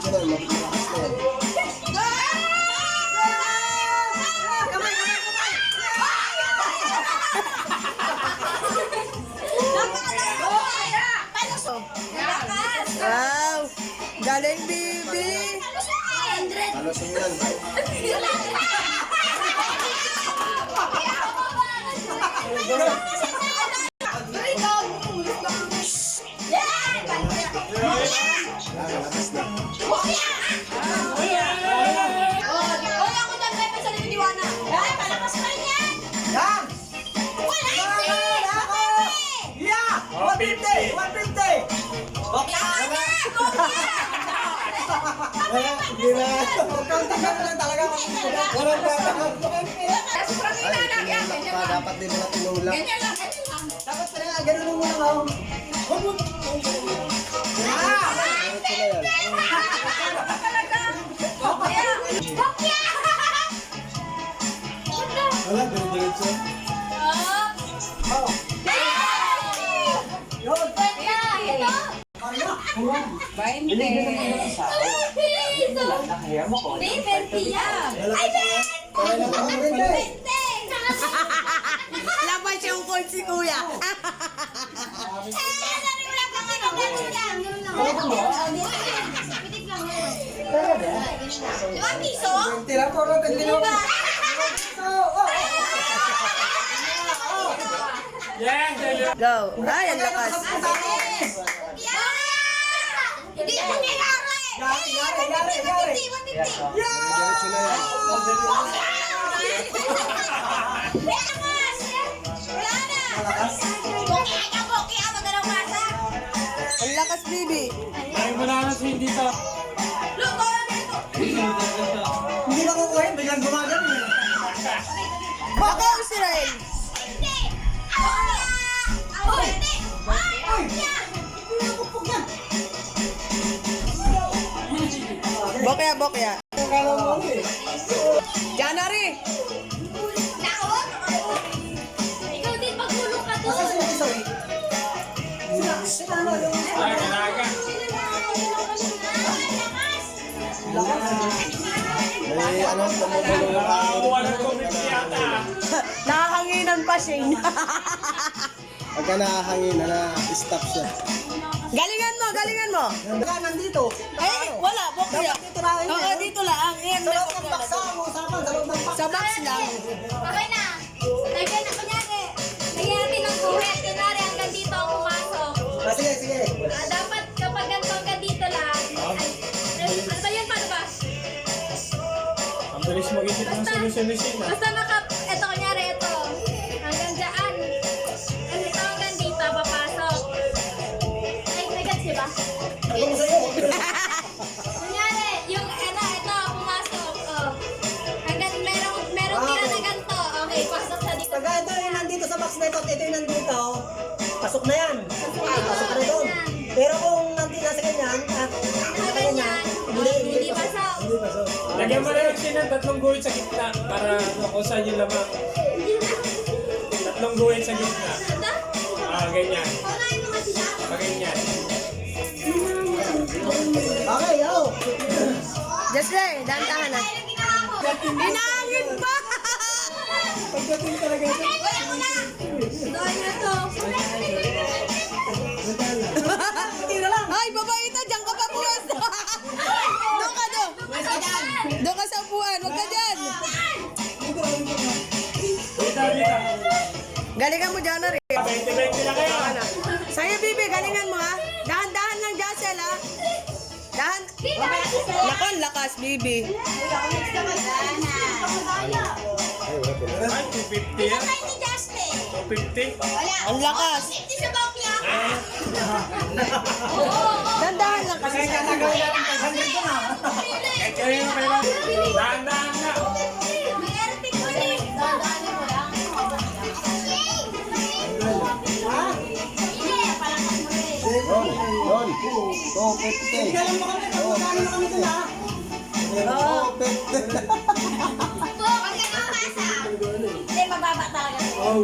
Diretso na, malakas na yan. Wow! Galing, Bibi! Halos mo yan. Malakas na. Dapat din na tinulak. Dapat pala nga, ganun mo lang ako. Wala, diretso. Labas yung coin si Kuya. Go. Ay, ang lakas. Hindi mo nangyayari! Diretso na yan. Ang lakas, Bibi. Hindi na kukuha yun, biglang gumagal eh. Baka Israel. Bokya, bokya. Janari. Ikaw din, pagulong ka doon. May ano, tumutulo yung Nakahanginan pa, Shane. Pagka nakahangin na stop siya. Galingan mo, galingan mo. Nandito. Ay, wala, bokya. Dito na kayo. Oo, dito lang. Ayan, Sa loob ng baksa, ang usapan, sa loob ng baksa. sa box lang. Okay na. Lagyan na, kunyari. Lagyan natin ng kuwet. Kunyari, hanggang dito ang pumasok. Sige, sige. Dapat kapag ganito hanggang dito lang. Ano ba yun? Paano ba? Ang bilis mag-isip ng solusyon ni Sheena. Basta ito kunyari, ito. Hanggang dyan. Ito hanggang dito, papasok. Ay, nagats, di ba? Kunyari, yung ito, pumasok. Oh. Hanggang merong tira na ganito. Okay, pasok sa dito. Pag ito yung nandito sa box na ito, at ito yung nandito, pasok na yan. Pasok na doon. Pero kung nandito sa ganyan, at ganyan, Hindi pasok. Lagyan mo na lang Sheena ng 3 guhit sa gitna para kung saan yung lamang. 3 guhit sa gitna. Ganyan. Ganyan. Okay, oh. Just like, dantahan na. Inangin pa! Pagdating talaga ito. Ay, babae ito, diyan ka pa buwas. Doon ka, doon. Doon ka sa upuan, huwag ka dyan. Galingan mo, Janari. 20-20 na kayo. Sa'yo, Bibi, galingan mo, ha? Dahan-dahan lang, Jacel, ha? Dahan. Lakan, lakas, Bibi. Ay, 250 yan. 250. Ang lakas. Dahan-dahan lang kasi. Kahit kayo yung kailangan. Dahan-dahan na. Don, 250. Alam mo kami, magkano na kami doon, ha? 250. Hindi, mababa talaga. Oh,